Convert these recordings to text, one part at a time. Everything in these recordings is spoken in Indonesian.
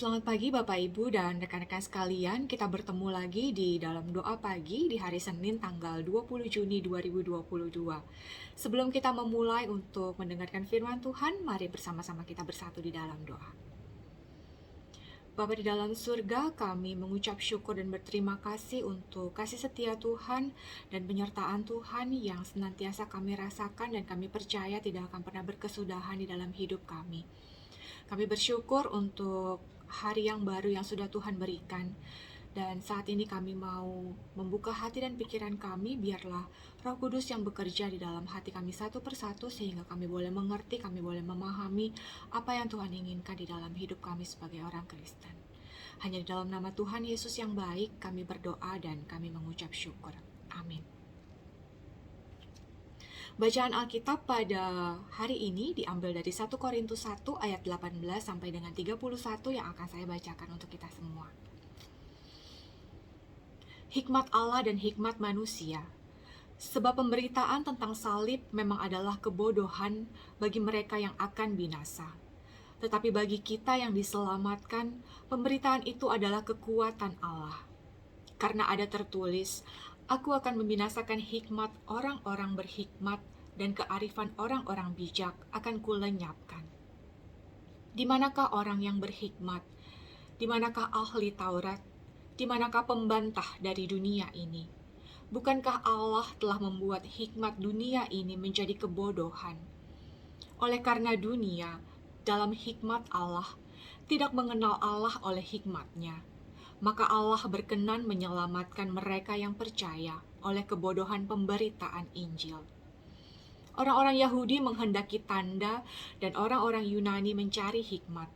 Selamat pagi Bapak Ibu dan rekan-rekan sekalian. Kita bertemu lagi di dalam doa pagi di hari Senin tanggal 20 Juni 2022. Sebelum kita memulai untuk mendengarkan firman Tuhan, mari bersama-sama kita bersatu di dalam doa. Bapa di dalam surga, kami mengucap syukur dan berterima kasih untuk kasih setia Tuhan dan penyertaan Tuhan yang senantiasa kami rasakan dan kami percaya tidak akan pernah berkesudahan di dalam hidup kami. Kami bersyukur untuk hari yang baru yang sudah Tuhan berikan. Dan saat ini kami mau membuka hati dan pikiran kami, biarlah Roh Kudus yang bekerja di dalam hati kami satu persatu sehingga kami boleh mengerti, kami boleh memahami apa yang Tuhan inginkan di dalam hidup kami sebagai orang Kristen. Hanya di dalam nama Tuhan Yesus yang baik kami berdoa dan kami mengucap syukur. Amin. Bacaan Alkitab pada hari ini diambil dari 1 Korintus 1 ayat 18 sampai dengan 31 yang akan saya bacakan untuk kita semua. Hikmat Allah dan hikmat manusia. Sebab pemberitaan tentang salib memang adalah kebodohan bagi mereka yang akan binasa. Tetapi bagi kita yang diselamatkan, pemberitaan itu adalah kekuatan Allah. Karena ada tertulis, aku akan membinasakan hikmat orang-orang berhikmat dan kearifan orang-orang bijak akan kulenyapkan. Di manakah orang yang berhikmat? Di manakah ahli Taurat? Di manakah pembantah dari dunia ini? Bukankah Allah telah membuat hikmat dunia ini menjadi kebodohan? Oleh karena dunia, dalam hikmat Allah, tidak mengenal Allah oleh hikmatnya, maka Allah berkenan menyelamatkan mereka yang percaya oleh kebodohan pemberitaan Injil. Orang-orang Yahudi menghendaki tanda dan orang-orang Yunani mencari hikmat.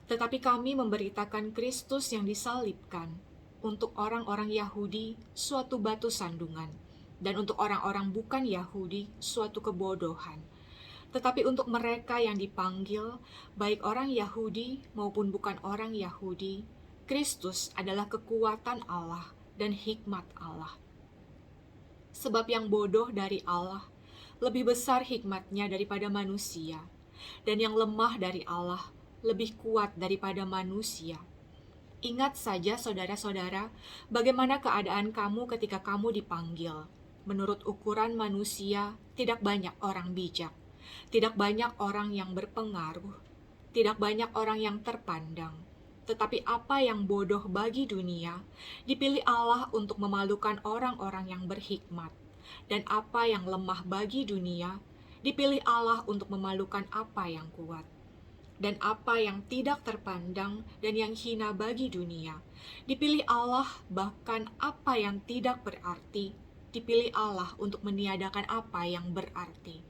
Tetapi kami memberitakan Kristus yang disalibkan, untuk orang-orang Yahudi suatu batu sandungan, dan untuk orang-orang bukan Yahudi suatu kebodohan. Tetapi untuk mereka yang dipanggil, baik orang Yahudi maupun bukan orang Yahudi, Kristus adalah kekuatan Allah dan hikmat Allah. Sebab yang bodoh dari Allah lebih besar hikmatnya daripada manusia, dan yang lemah dari Allah lebih kuat daripada manusia. Ingat saja saudara-saudara, bagaimana keadaan kamu ketika kamu dipanggil. Menurut ukuran manusia, tidak banyak orang bijak, tidak banyak orang yang berpengaruh, tidak banyak orang yang terpandang. Tetapi apa yang bodoh bagi dunia, dipilih Allah untuk memalukan orang-orang yang berhikmat. Dan apa yang lemah bagi dunia, dipilih Allah untuk memalukan apa yang kuat. Dan apa yang tidak terpandang dan yang hina bagi dunia, dipilih Allah, bahkan apa yang tidak berarti, dipilih Allah untuk meniadakan apa yang berarti.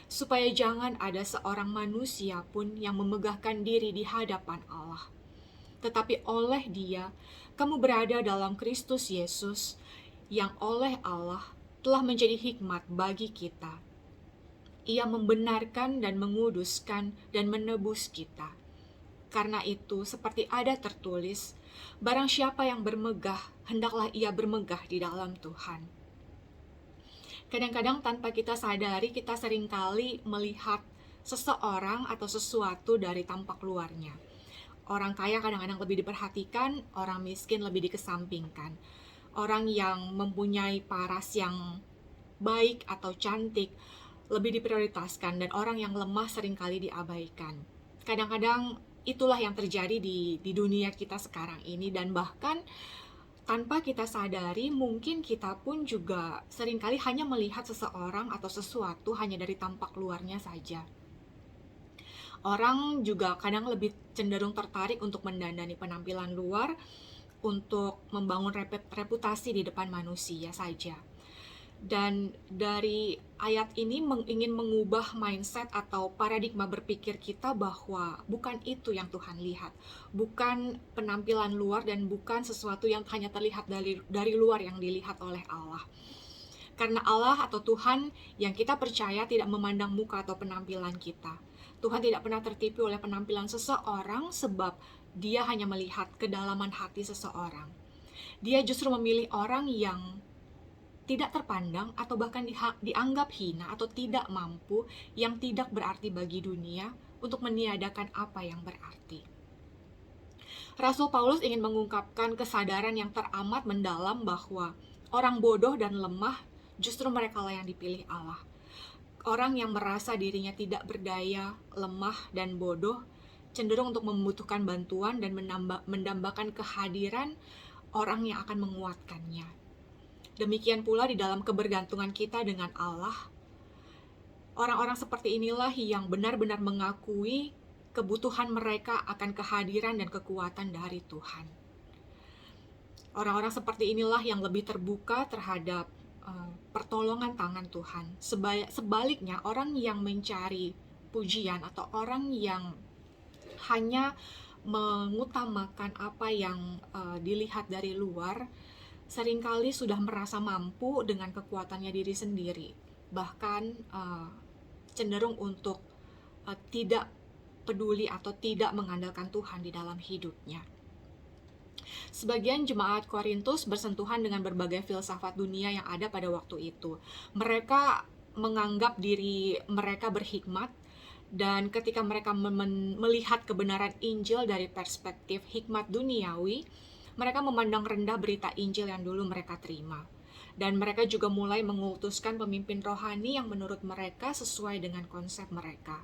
Supaya jangan ada seorang manusia pun yang memegahkan diri di hadapan Allah. Tetapi oleh Dia, kamu berada dalam Kristus Yesus, yang oleh Allah telah menjadi hikmat bagi kita. Ia membenarkan dan menguduskan dan menebus kita. Karena itu, seperti ada tertulis, barang siapa yang bermegah, hendaklah ia bermegah di dalam Tuhan. Kadang-kadang tanpa kita sadari, kita seringkali melihat seseorang atau sesuatu dari tampak luarnya. Orang kaya kadang-kadang lebih diperhatikan, orang miskin lebih dikesampingkan. Orang yang mempunyai paras yang baik atau cantik lebih diprioritaskan, dan orang yang lemah seringkali diabaikan. Kadang-kadang itulah yang terjadi di dunia kita sekarang ini, dan bahkan tanpa kita sadari, mungkin kita pun juga seringkali hanya melihat seseorang atau sesuatu hanya dari tampak luarnya saja. Orang juga kadang lebih cenderung tertarik untuk mendandani penampilan luar, untuk membangun reputasi di depan manusia saja. Dan dari ayat ini ingin mengubah mindset atau paradigma berpikir kita bahwa bukan itu yang Tuhan lihat, bukan penampilan luar dan bukan sesuatu yang hanya terlihat dari luar yang dilihat oleh Allah. Karena Allah atau Tuhan yang kita percaya tidak memandang muka atau penampilan kita. Tuhan tidak pernah tertipu oleh penampilan seseorang, sebab Dia hanya melihat kedalaman hati seseorang. Dia justru memilih orang yang tidak terpandang atau bahkan dianggap hina atau tidak mampu, yang tidak berarti bagi dunia, untuk meniadakan apa yang berarti. Rasul Paulus ingin mengungkapkan kesadaran yang teramat mendalam bahwa orang bodoh dan lemah justru mereka lah yang dipilih Allah. Orang yang merasa dirinya tidak berdaya, lemah, dan bodoh cenderung untuk membutuhkan bantuan dan mendambakan kehadiran orang yang akan menguatkannya. Demikian pula di dalam kebergantungan kita dengan Allah. Orang-orang seperti inilah yang benar-benar mengakui kebutuhan mereka akan kehadiran dan kekuatan dari Tuhan. Orang-orang seperti inilah yang lebih terbuka terhadap pertolongan tangan Tuhan. Sebaliknya, orang yang mencari pujian atau orang yang hanya mengutamakan apa yang dilihat dari luar, seringkali sudah merasa mampu dengan kekuatannya diri sendiri, bahkan cenderung untuk tidak peduli atau tidak mengandalkan Tuhan di dalam hidupnya. Sebagian jemaat Korintus bersentuhan dengan berbagai filsafat dunia yang ada pada waktu itu. Mereka menganggap diri mereka berhikmat, dan ketika mereka melihat kebenaran Injil dari perspektif hikmat duniawi, mereka memandang rendah berita Injil yang dulu mereka terima. Dan mereka juga mulai mengutuskan pemimpin rohani yang menurut mereka sesuai dengan konsep mereka.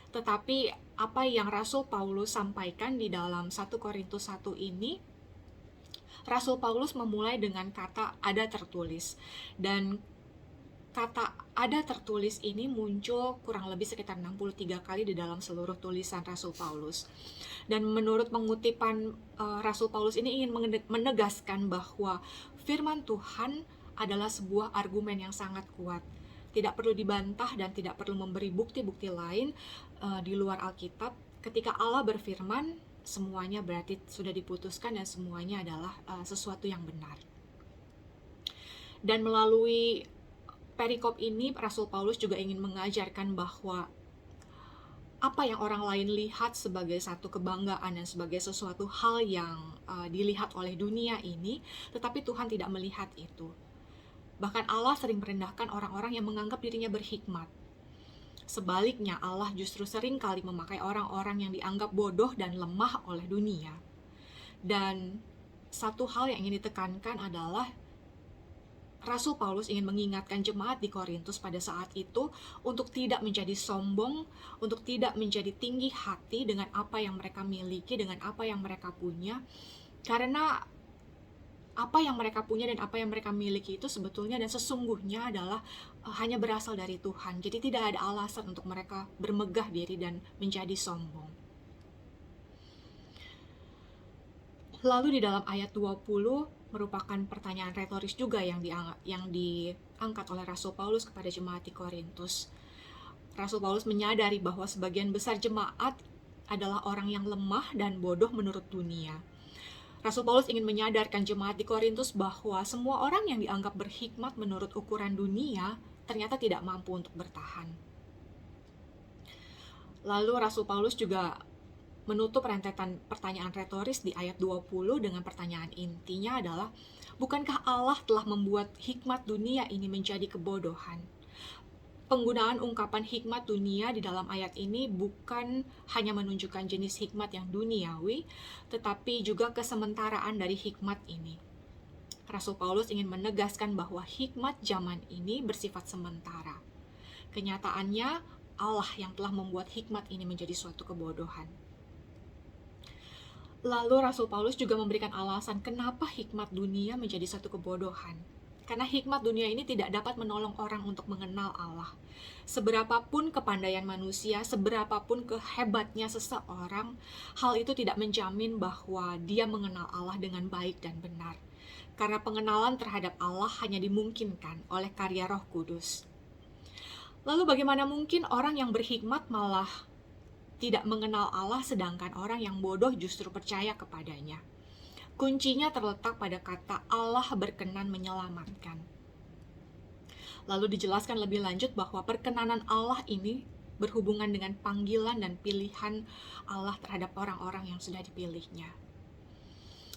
Tetapi apa yang Rasul Paulus sampaikan di dalam 1 Korintus 1 ini, Rasul Paulus memulai dengan kata ada tertulis. Dan kata ada tertulis ini muncul kurang lebih sekitar 63 kali di dalam seluruh tulisan Rasul Paulus. Dan menurut pengutipan Rasul Paulus ini ingin menegaskan bahwa firman Tuhan adalah sebuah argumen yang sangat kuat. Tidak perlu dibantah dan tidak perlu memberi bukti-bukti lain di luar Alkitab. Ketika Allah berfirman, semuanya berarti sudah diputuskan dan semuanya adalah sesuatu yang benar. Dan melalui perikop ini, Rasul Paulus juga ingin mengajarkan bahwa apa yang orang lain lihat sebagai satu kebanggaan dan sebagai sesuatu hal yang dilihat oleh dunia ini, tetapi Tuhan tidak melihat itu. Bahkan Allah sering merendahkan orang-orang yang menganggap dirinya berhikmat. Sebaliknya, Allah justru sering kali memakai orang-orang yang dianggap bodoh dan lemah oleh dunia. Dan satu hal yang ingin ditekankan adalah Rasul Paulus ingin mengingatkan jemaat di Korintus pada saat itu untuk tidak menjadi sombong, untuk tidak menjadi tinggi hati dengan apa yang mereka miliki, dengan apa yang mereka punya. Karena apa yang mereka punya dan apa yang mereka miliki itu sebetulnya dan sesungguhnya adalah hanya berasal dari Tuhan. Jadi tidak ada alasan untuk mereka bermegah diri dan menjadi sombong. Lalu di dalam ayat 20 merupakan pertanyaan retoris juga yang diangkat oleh Rasul Paulus kepada jemaat di Korintus. Rasul Paulus menyadari bahwa sebagian besar jemaat adalah orang yang lemah dan bodoh menurut dunia. Rasul Paulus ingin menyadarkan jemaat di Korintus bahwa semua orang yang dianggap berhikmat menurut ukuran dunia ternyata tidak mampu untuk bertahan. Lalu Rasul Paulus juga menutup rentetan pertanyaan retoris di ayat 20 dengan pertanyaan intinya adalah, bukankah Allah telah membuat hikmat dunia ini menjadi kebodohan? Penggunaan ungkapan hikmat dunia di dalam ayat ini bukan hanya menunjukkan jenis hikmat yang duniawi, tetapi juga kesementaraan dari hikmat ini. Rasul Paulus ingin menegaskan bahwa hikmat zaman ini bersifat sementara. Kenyataannya, Allah yang telah membuat hikmat ini menjadi suatu kebodohan. Lalu Rasul Paulus juga memberikan alasan kenapa hikmat dunia menjadi suatu kebodohan. Karena hikmat dunia ini tidak dapat menolong orang untuk mengenal Allah. Seberapapun kepandaian manusia, seberapapun kehebatnya seseorang, hal itu tidak menjamin bahwa dia mengenal Allah dengan baik dan benar. Karena pengenalan terhadap Allah hanya dimungkinkan oleh karya Roh Kudus. Lalu bagaimana mungkin orang yang berhikmat malah tidak mengenal Allah, sedangkan orang yang bodoh justru percaya kepadanya? Kuncinya terletak pada kata Allah berkenan menyelamatkan. Lalu dijelaskan lebih lanjut bahwa perkenanan Allah ini berhubungan dengan panggilan dan pilihan Allah terhadap orang-orang yang sudah dipilihnya.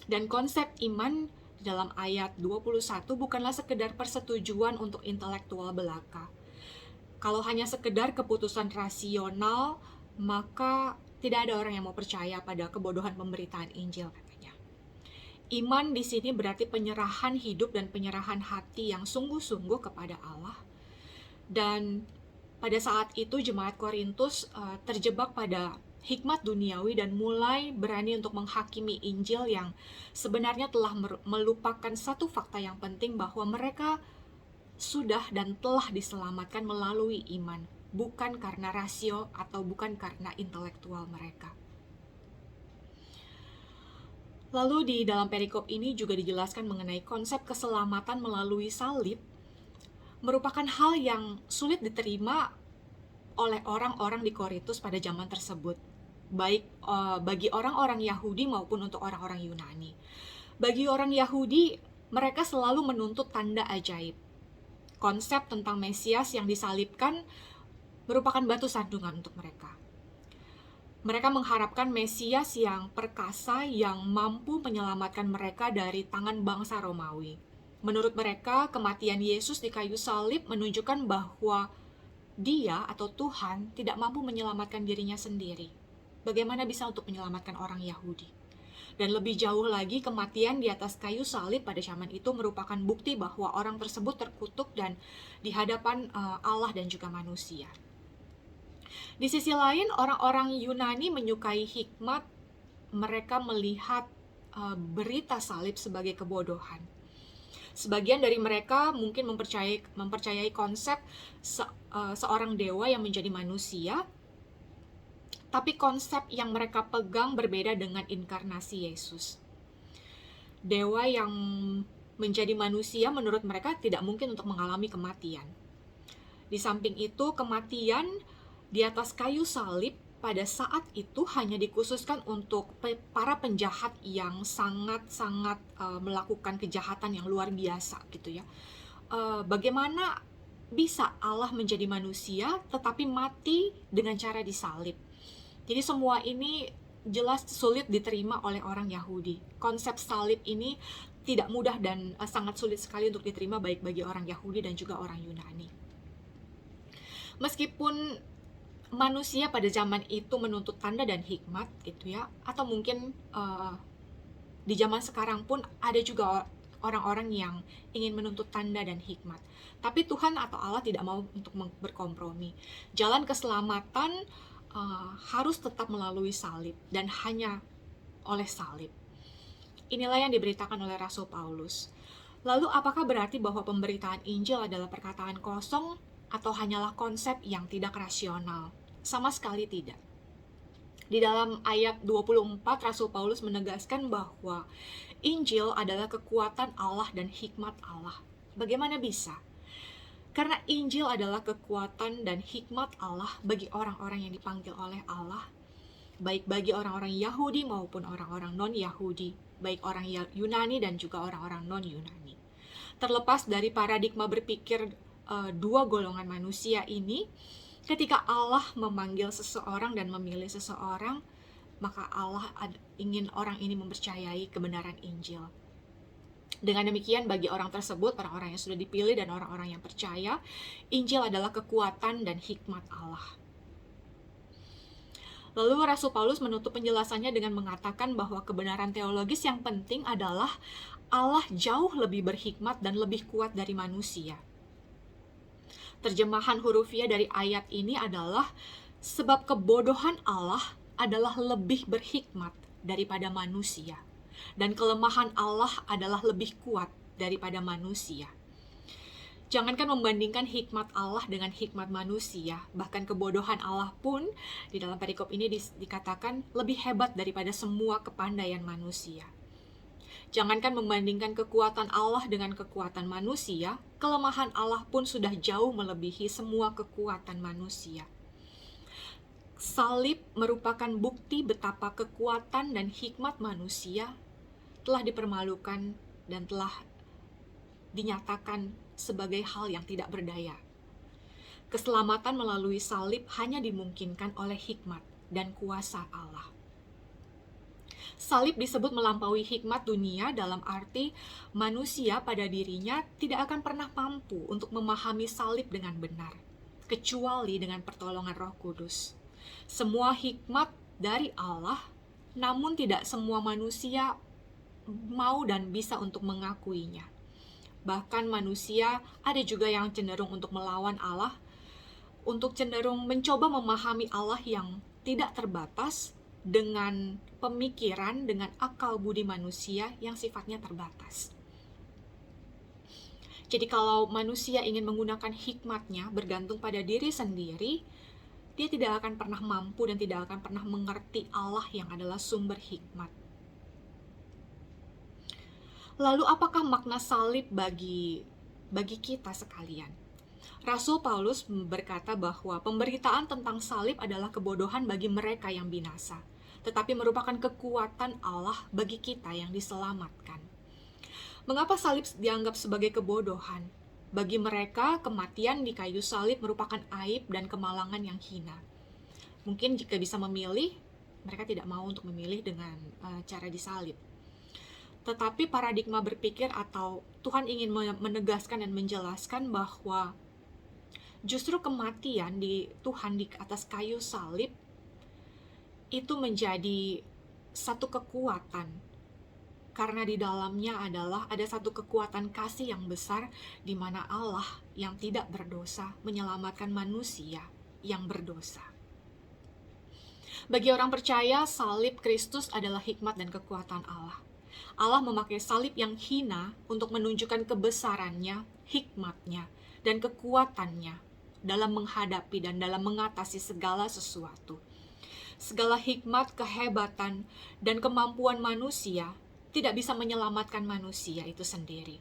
Dan konsep iman di dalam ayat 21 bukanlah sekedar persetujuan untuk intelektual belaka. Kalau hanya sekedar keputusan rasional, maka Tidak ada orang yang mau percaya pada kebodohan pemberitaan Injil, katanya. Iman di sini berarti penyerahan hidup dan penyerahan hati yang sungguh-sungguh kepada Allah. Dan pada saat itu jemaat Korintus terjebak pada hikmat duniawi dan mulai berani untuk menghakimi Injil yang sebenarnya telah melupakan satu fakta yang penting, bahwa mereka sudah dan telah diselamatkan melalui iman, bukan karena rasio atau bukan karena intelektual mereka. Lalu di dalam perikop ini juga dijelaskan mengenai konsep keselamatan melalui salib merupakan hal yang sulit diterima oleh orang-orang di Korintus pada zaman tersebut, baik bagi orang-orang Yahudi maupun untuk orang-orang Yunani. Bagi orang Yahudi, mereka selalu menuntut tanda ajaib. Konsep tentang Mesias yang disalibkan merupakan batu sandungan untuk mereka. Mereka mengharapkan Mesias yang perkasa, yang mampu menyelamatkan mereka dari tangan bangsa Romawi. Menurut mereka, kematian Yesus di kayu salib menunjukkan bahwa Dia atau Tuhan tidak mampu menyelamatkan dirinya sendiri. Bagaimana bisa untuk menyelamatkan orang Yahudi? Dan lebih jauh lagi, kematian di atas kayu salib pada zaman itu merupakan bukti bahwa orang tersebut terkutuk dan di hadapan Allah dan juga manusia. Di sisi lain, orang-orang Yunani menyukai hikmat. Mereka melihat berita salib sebagai kebodohan. Sebagian dari mereka mungkin mempercayai konsep seorang dewa yang menjadi manusia, tapi konsep yang mereka pegang berbeda dengan inkarnasi Yesus. Dewa yang menjadi manusia menurut mereka tidak mungkin untuk mengalami kematian. Di samping itu, kematian di atas kayu salib pada saat itu hanya dikhususkan untuk para penjahat yang sangat-sangat melakukan kejahatan yang luar biasa gitu ya. Bagaimana bisa Allah menjadi manusia tetapi mati dengan cara disalib? Jadi semua ini jelas sulit diterima oleh orang Yahudi. Konsep salib ini tidak mudah dan sangat sulit sekali untuk diterima baik bagi orang Yahudi dan juga orang Yunani. Meskipun manusia pada zaman itu menuntut tanda dan hikmat gitu ya, atau mungkin di zaman sekarang pun ada juga orang-orang yang ingin menuntut tanda dan hikmat, tapi Tuhan atau Allah tidak mau untuk berkompromi. Jalan keselamatan harus tetap melalui salib dan hanya oleh salib. Inilah yang diberitakan oleh Rasul Paulus. Lalu apakah berarti bahwa pemberitaan Injil adalah perkataan kosong atau hanyalah konsep yang tidak rasional? Sama sekali tidak. Di dalam ayat 24, Rasul Paulus menegaskan bahwa Injil adalah kekuatan Allah dan hikmat Allah. Bagaimana bisa? Karena Injil adalah kekuatan dan hikmat Allah bagi orang-orang yang dipanggil oleh Allah, baik bagi orang-orang Yahudi maupun orang-orang non-Yahudi, baik orang Yunani dan juga orang-orang non-Yunani. Terlepas dari paradigma berpikir dua golongan manusia ini, ketika Allah memanggil seseorang dan memilih seseorang, maka Allah ingin orang ini mempercayai kebenaran Injil. Dengan demikian, bagi orang tersebut, orang-orang yang sudah dipilih dan orang-orang yang percaya, Injil adalah kekuatan dan hikmat Allah. Lalu Rasul Paulus menutup penjelasannya dengan mengatakan bahwa kebenaran teologis yang penting adalah Allah jauh lebih berhikmat dan lebih kuat dari manusia. Terjemahan hurufiah dari ayat ini adalah sebab kebodohan Allah adalah lebih berhikmat daripada manusia, dan kelemahan Allah adalah lebih kuat daripada manusia. Jangankan membandingkan hikmat Allah dengan hikmat manusia, bahkan kebodohan Allah pun di dalam perikop ini dikatakan lebih hebat daripada semua kepandaian manusia. Jangankan membandingkan kekuatan Allah dengan kekuatan manusia, kelemahan Allah pun sudah jauh melebihi semua kekuatan manusia. Salib merupakan bukti betapa kekuatan dan hikmat manusia telah dipermalukan dan telah dinyatakan sebagai hal yang tidak berdaya. Keselamatan melalui salib hanya dimungkinkan oleh hikmat dan kuasa Allah. Salib disebut melampaui hikmat dunia dalam arti manusia pada dirinya tidak akan pernah mampu untuk memahami salib dengan benar, kecuali dengan pertolongan Roh Kudus. Semua hikmat dari Allah, namun tidak semua manusia mau dan bisa untuk mengakuinya. Bahkan manusia ada juga yang cenderung untuk melawan Allah, untuk cenderung mencoba memahami Allah yang tidak terbatas dengan pemikiran, dengan akal budi manusia yang sifatnya terbatas. Jadi kalau manusia ingin menggunakan hikmatnya bergantung pada diri sendiri, dia tidak akan pernah mampu dan tidak akan pernah mengerti Allah yang adalah sumber hikmat. Lalu apakah makna salib bagi kita sekalian? Rasul Paulus berkata bahwa pemberitaan tentang salib adalah kebodohan bagi mereka yang binasa, tetapi merupakan kekuatan Allah bagi kita yang diselamatkan. Mengapa salib dianggap sebagai kebodohan? Bagi mereka, kematian di kayu salib merupakan aib dan kemalangan yang hina. Mungkin jika bisa memilih, mereka tidak mau untuk memilih dengan cara disalib. Tetapi paradigma berpikir atau Tuhan ingin menegaskan dan menjelaskan bahwa justru kematian di Tuhan di atas kayu salib itu menjadi satu kekuatan, karena di dalamnya ada satu kekuatan kasih yang besar di mana Allah yang tidak berdosa menyelamatkan manusia yang berdosa. Bagi orang percaya, salib Kristus adalah hikmat dan kekuatan Allah. Allah memakai salib yang hina untuk menunjukkan kebesarannya, hikmatnya, dan kekuatannya dalam menghadapi dan dalam mengatasi segala sesuatu. Segala hikmat, kehebatan, dan kemampuan manusia tidak bisa menyelamatkan manusia itu sendiri.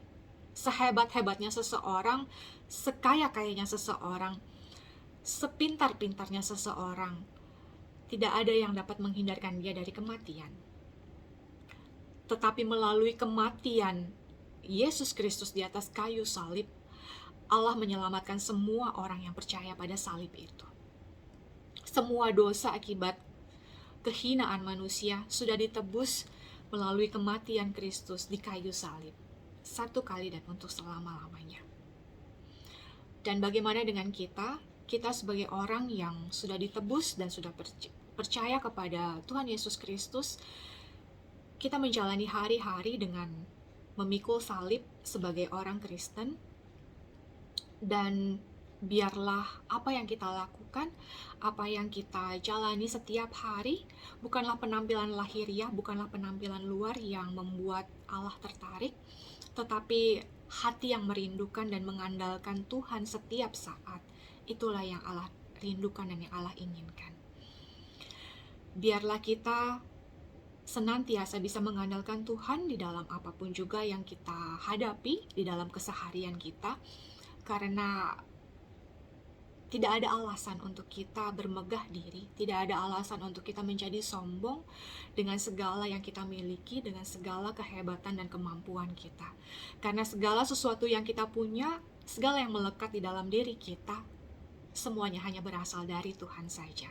Sehebat-hebatnya seseorang, sekaya-kayanya seseorang, sepintar-pintarnya seseorang, tidak ada yang dapat menghindarkan dia dari kematian. Tetapi melalui kematian Yesus Kristus di atas kayu salib, Allah menyelamatkan semua orang yang percaya pada salib itu. Semua dosa akibat kehinaan manusia sudah ditebus melalui kematian Kristus di kayu salib, satu kali dan untuk selama-lamanya. Dan bagaimana dengan kita? Kita sebagai orang yang sudah ditebus dan sudah percaya kepada Tuhan Yesus Kristus, kita menjalani hari-hari dengan memikul salib sebagai orang Kristen, dan biarlah apa yang kita lakukan, apa yang kita jalani setiap hari, bukanlah penampilan lahiriah, bukanlah penampilan luar yang membuat Allah tertarik, tetapi hati yang merindukan dan mengandalkan Tuhan setiap saat. Itulah yang Allah rindukan dan yang Allah inginkan. Biarlah kita senantiasa bisa mengandalkan Tuhan di dalam apapun juga yang kita hadapi di dalam keseharian kita, karena tidak ada alasan untuk kita bermegah diri, tidak ada alasan untuk kita menjadi sombong dengan segala yang kita miliki, dengan segala kehebatan dan kemampuan kita. Karena segala sesuatu yang kita punya, segala yang melekat di dalam diri kita, semuanya hanya berasal dari Tuhan saja.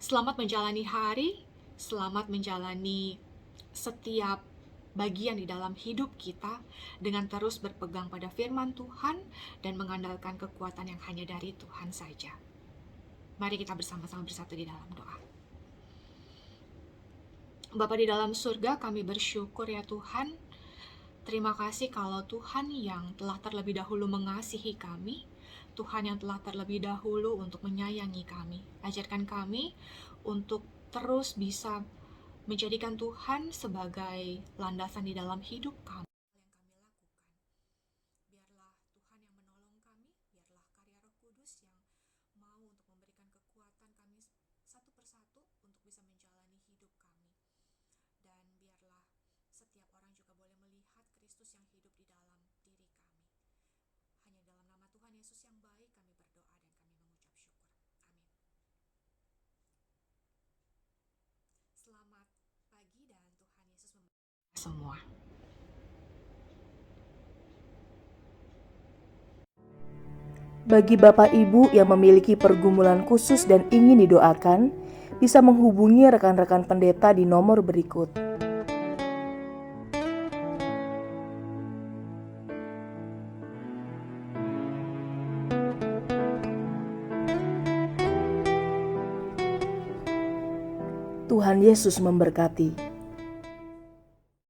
Selamat menjalani hari, selamat menjalani setiap bagian di dalam hidup kita dengan terus berpegang pada firman Tuhan dan mengandalkan kekuatan yang hanya dari Tuhan saja. Mari kita bersama-sama bersatu di dalam doa. Bapa di dalam surga, kami bersyukur ya Tuhan. Terima kasih kalau Tuhan yang telah terlebih dahulu mengasihi kami, Tuhan yang telah terlebih dahulu untuk menyayangi kami. Ajarkan kami untuk terus bisa menjadikan Tuhan sebagai landasan di dalam hidup kami. Yang kami lakukan, biarlah Tuhan yang menolong kami, biarlah karya Roh Kudus yang mau untuk memberikan kekuatan kami satu persatu untuk bisa menjalani hidup kami. Dan biarlah setiap orang juga boleh melihat Kristus yang hidup di dalam diri kami. Hanya dalam nama Tuhan Yesus yang baik kami berdoa dan kami mengucap syukur. Amin. Selamat pagi dan Tuhan Yesus memberkati semua. Bagi Bapak Ibu yang memiliki pergumulan khusus dan ingin didoakan, bisa menghubungi rekan-rekan pendeta di nomor berikut. Tuhan Yesus memberkati.